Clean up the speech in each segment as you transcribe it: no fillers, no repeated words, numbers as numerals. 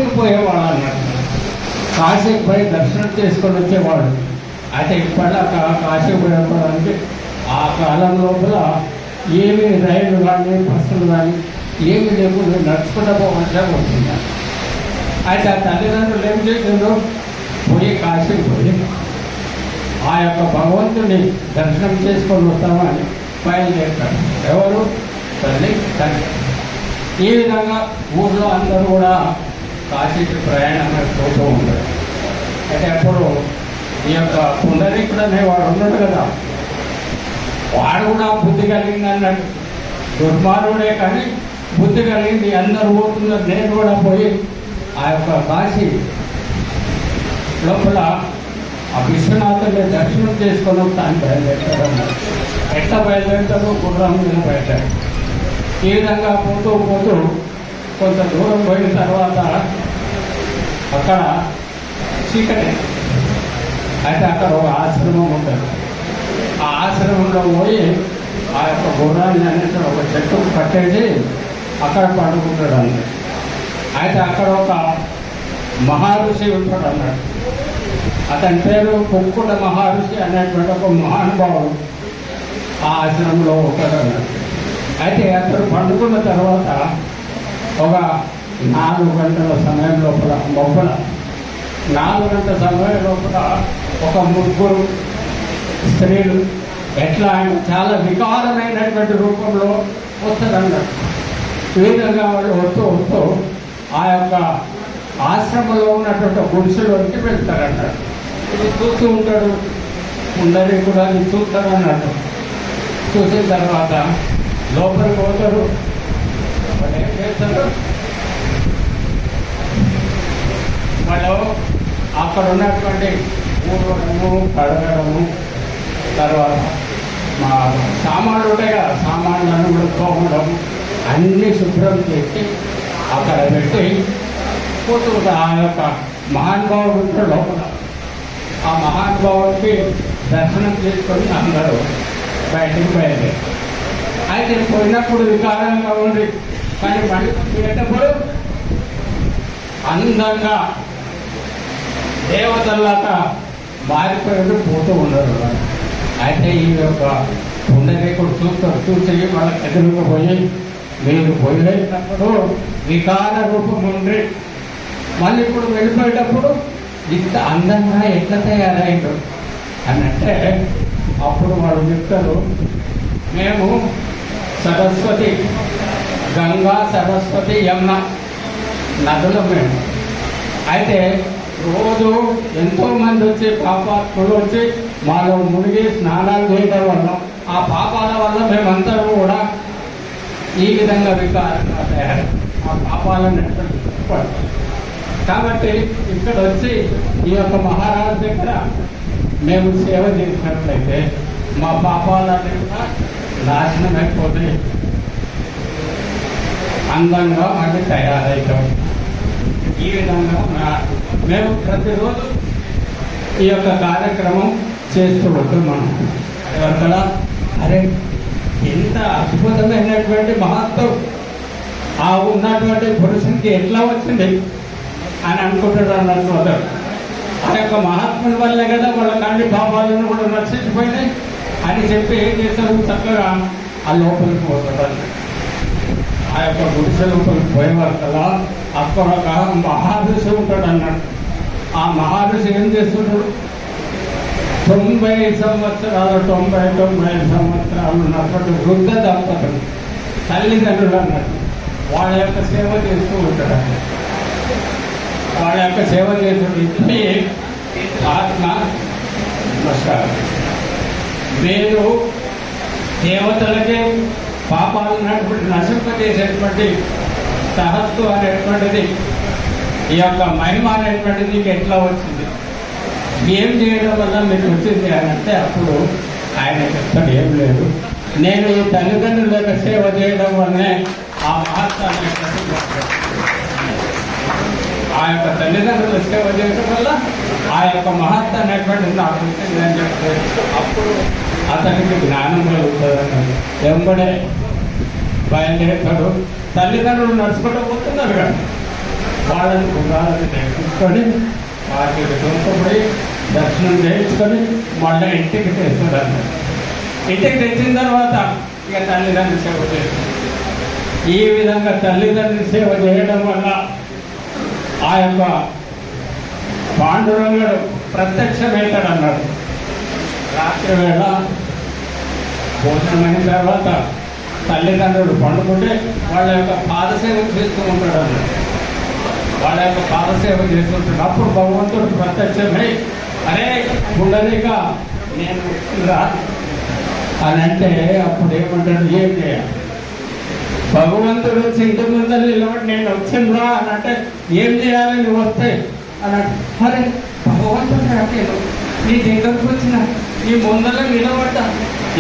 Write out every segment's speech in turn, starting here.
కాశీకి పోయేవాడు అన్నట్టు. కాశీకి పోయి దర్శనం చేసుకొని వచ్చేవాడు. అయితే ఇప్పటిదాకా కాశీకి పోయేవాడానికి ఆ కాలం లోపల ఏమి రైలు కానీ బస్సులు కానీ ఏమి లేకుండా నడుచుకుంటూ పోవాల్సి వచ్చింది. అయితే ఆ తల్లిదండ్రులు ఏం చేసిండ్రు, పోయి కాశీకి పోయి ఆ యొక్క భగవంతుని దర్శనం చేసుకొని వస్తామని బయలుదేరుతారు. ఎవరు? తల్లి తండ్రి. ఈ విధంగా ఊళ్ళో అందరూ కూడా కాశీకి ప్రయాణం పోతూ ఉంటారు. అయితే అప్పుడు ఈ యొక్క పుండరీకుడు అనేవాడు ఉన్నాడు కదా, వాడు కూడా బుద్ధి కలిగింది అన్నాడు. దుర్మార్గుడే కానీ బుద్ధి కలిగింది. అందరూ పోతున్నారు, నేను కూడా పోయి ఆ యొక్క కాశీ లోపల ఆ విశ్వనాథుని దర్శనం చేసుకొని తాను బయలుదేరుతాడు. ఎట్లా బయలుదేరుతాడు? గుర్రం మీద బయలుదేరాడు. ఈ విధంగా పోతూ పోతూ కొంత దూరం పోయిన తర్వాత అక్కడ చీకటి. అయితే అక్కడ ఒక ఆశ్రమం ఉంటుంది. ఆ ఆశ్రమంలో పోయి ఆ యొక్క గుర్రాన్ని అనేసి ఒక చెట్టు కట్టేసి అక్కడ పడుకుంటాడు అన్నాడు. అయితే అక్కడ ఒక మహర్షి ఉంటాడు అన్నాడు. అతని పేరు కుక్కుల మహర్షి అనేటువంటి ఒక మహానుభావుడు ఆ ఆశ్రమంలో ఉంటాడు అన్నాడు. అయితే అతను పండుకున్న తర్వాత ఒక 4 గంటల సమయం లోపల 4 గంటల సమయం లోపల ఒక 3 స్త్రీలు ఎట్లా అంటే చాలా వికారమైనటువంటి రూపంలో వస్తారన్నాడు. ఈ విధంగా వాళ్ళు వస్తూ ఆ యొక్క ఆశ్రమంలో ఉన్నటువంటి గుడిసెలోకి వెళ్తారన్నాడు. ఇది చూస్తూ ఉంటాడు. ఉండని కూడా చూస్తారు అన్నట్టు. చూసిన తర్వాత లోపలికి పోతారు. వాళ్ళు ఏం చేస్తారు, వాళ్ళు అక్కడ ఉన్నటువంటి ఊడవడము, కడగడము, తర్వాత మా సామాన్లు ఉంటాయి కదా, సామాన్లను కూడా తోమడం అన్నీ శుభ్రం చేసి అక్కడ పెట్టి పోతూ ఆ యొక్క మహానుభావుడు ఉంటాడు లోపల. ఆ మహానుభావుడికి దర్శనం చేసుకొని అందరూ బయటికి బయలుదేరి. అయితే పోయినప్పుడు వికారంగా ఉంది, కానీ మళ్ళీ పోయేటప్పుడు అందంగా దేవతల్లాగా మారిపోయి పోతూ ఉండరు. అయితే ఈ యొక్క పుండరీకుడు చూస్తారు. చూసి వాళ్ళకి ఎదురుగా పోయి, మీరు పోయేటప్పుడు వికార రూపం ఉండి మళ్ళీ ఇప్పుడు వెళ్ళిపోయేటప్పుడు ఇంత అందంగా ఎట్లా తయారైండు అని అంటే, అప్పుడు వాళ్ళు చెప్తారు, మేము సరస్వతి, గంగా, సరస్వతి, యమున నదులు మేము. అయితే రోజు ఎంతోమంది వచ్చి పాపాత్ములు వచ్చి మాలో మునిగి స్నానాలు చేయడం వల్ల ఆ పాపాల వల్ల మేమందరూ కూడా ఈ విధంగా వికారంగా తయారు. ఆ పాపాలను కాబట్టి ఇక్కడ వచ్చి ఈ యొక్క మహారాజు దగ్గర మేము సేవ చేసినట్లయితే మా పాపాలన్నీ కూడా నాశనం అయిపోతాయి, అందంగా మళ్ళీ తయారవుతాం. ఈ విధంగా మేము ప్రతిరోజు ఈ యొక్క కార్యక్రమం చేస్తూ ఉంటాం. మనం అక్కడ అరే ఎంత అద్భుతమైనటువంటి మహత్వం ఆ ఉన్నటువంటి పురుషునికి ఎట్లా వచ్చింది అని అనుకుంటాడు అన్నట్టు అతడు. ఆ యొక్క మహాత్ముని వల్లే కదా వాళ్ళ కంటి పాపాలను కూడా నశించిపోయినాయి అని చెప్పి ఏం చేస్తారు, చక్కగా ఆ లోపలికి పోతాడు. ఆ యొక్క గుడిసె లోపలికి పోయేవారు కదా, అక్కడ ఒక మహర్షి ఉంటాడు అన్నాడు. ఆ మహర్షి ఏం చేస్తున్నాడు, 90 సంవత్సరాలు 90 సంవత్సరాలు ఉన్నటువంటి వృద్ధ దంపతులు, తల్లిదండ్రులు అన్నట్టు వాళ్ళ యొక్క సేవ చేస్తూ ఉంటాడు. వాళ్ళ యొక్క సేవ చేస్తుంటే ఆత్మ నమస్కారం. మీరు దేవతలకే పాపాలను నశింపజేసేటువంటి సహస్సు అనేటువంటిది, ఈ యొక్క మహిమ అనేటువంటిది మీకు ఎట్లా వచ్చింది, ఏం చేయడం వల్ల మీకు వచ్చింది అని అంటే, అప్పుడు ఆయన చెప్తాడు, ఏం లేదు, నేను ఈ తల్లిదండ్రుల యొక్క సేవ చేయడం వల్లనే ఆ మహత్వాన్ని ఆ యొక్క తల్లిదండ్రుల సేవ చేయడం వల్ల ఆ యొక్క మహత్వ అనేటువంటిది నాకు వచ్చింది అని చెప్తే, అప్పుడు అతనికి జ్ఞానం కలుగుతుంది. వెంబడే బయలుదేరుతాడు. తల్లిదండ్రులు నడుచుకుంటూ పోతున్నారు కదా, వాళ్ళని గుర్రాలను తెచ్చుకొని వాటికి దొరకపోయి దర్శనం చేయించుకొని మళ్ళీ ఇంటికి తెచ్చుకోవడానికి ఇంటికి తెచ్చిన తర్వాత ఇక తల్లిదండ్రులు సేవ చేస్తారు. ఈ విధంగా తల్లిదండ్రులు సేవ చేయడం వల్ల ఆ యొక్క పాండురంగుడు ప్రత్యక్షమవుతాడు అన్నాడు. రాత్రి వేళ భోజనమైన తర్వాత తల్లిదండ్రులు పండుకుంటే వాళ్ళ యొక్క పాదసేవ చేస్తూ ఉంటాడు అన్నాడు. వాళ్ళ యొక్క పాదసేవ చేస్తుంటాడు. అప్పుడు భగవంతుడు ప్రత్యక్షమై అరే పుండరీక నేను రా అని అంటే అప్పుడు ఏమంటాడు, ఏం చేయాలి? భగవంతుడు వచ్చి ఇంటి ముందర నిలబడి నేను వచ్చిందా అని అంటే ఏం చేయాలి నువ్వు వస్తే అని అంటే అరే భగవంతుడు రాకేను నీ దగ్గరకు వచ్చిన నీ ముందర నిలబడ్డా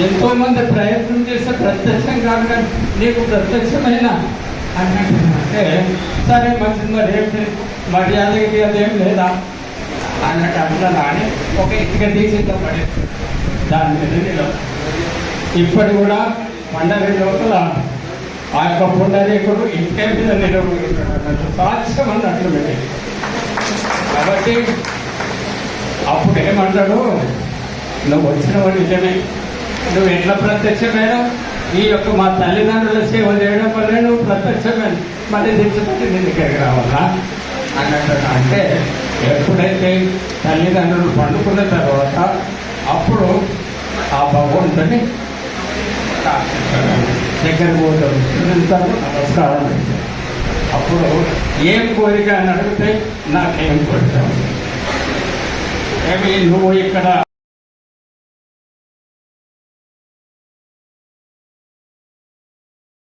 ఎంతో మంది ప్రయత్నం చేస్తే ప్రత్యక్షం కాదు కానీ నీకు ప్రత్యక్షమైన అన్నట్టు. సరే మంచిది, మరి ఏంటి మర్యాద అదేం లేదా అన్నట్టు అంటున్నా అని ఒక ఇటుక తీసి పడే దాని మీద నిలబడి ఇప్పటి కూడా పండగ లోపల ఆ యొక్క పుండరీకుడు ఇంటే మీద నిలబడి సాక్ష్యం అన్నట్లు పెట్టి. కాబట్టి అప్పుడు ఏమంటాడు, నువ్వు వచ్చినవాడు నిజమే, నువ్వు ఎట్లా ప్రత్యక్షమైన ఈ యొక్క మా తల్లిదండ్రుల సేవ చేయడం వల్లే నువ్వు ప్రత్యక్షమైన మళ్ళీ దించుకుంటే నీ దగ్గరికి రావాలా అన్నట్టు. అంటే ఎప్పుడైతే తల్లిదండ్రులు పండుకున్న తర్వాత అప్పుడు ఆ భగవంతుని దగ్గర పోతాడు, నమస్కారం. అప్పుడు ఏం కోరిక అని అడిగితే నాకేం కోరిక, ఏమి నువ్వు ఇక్కడ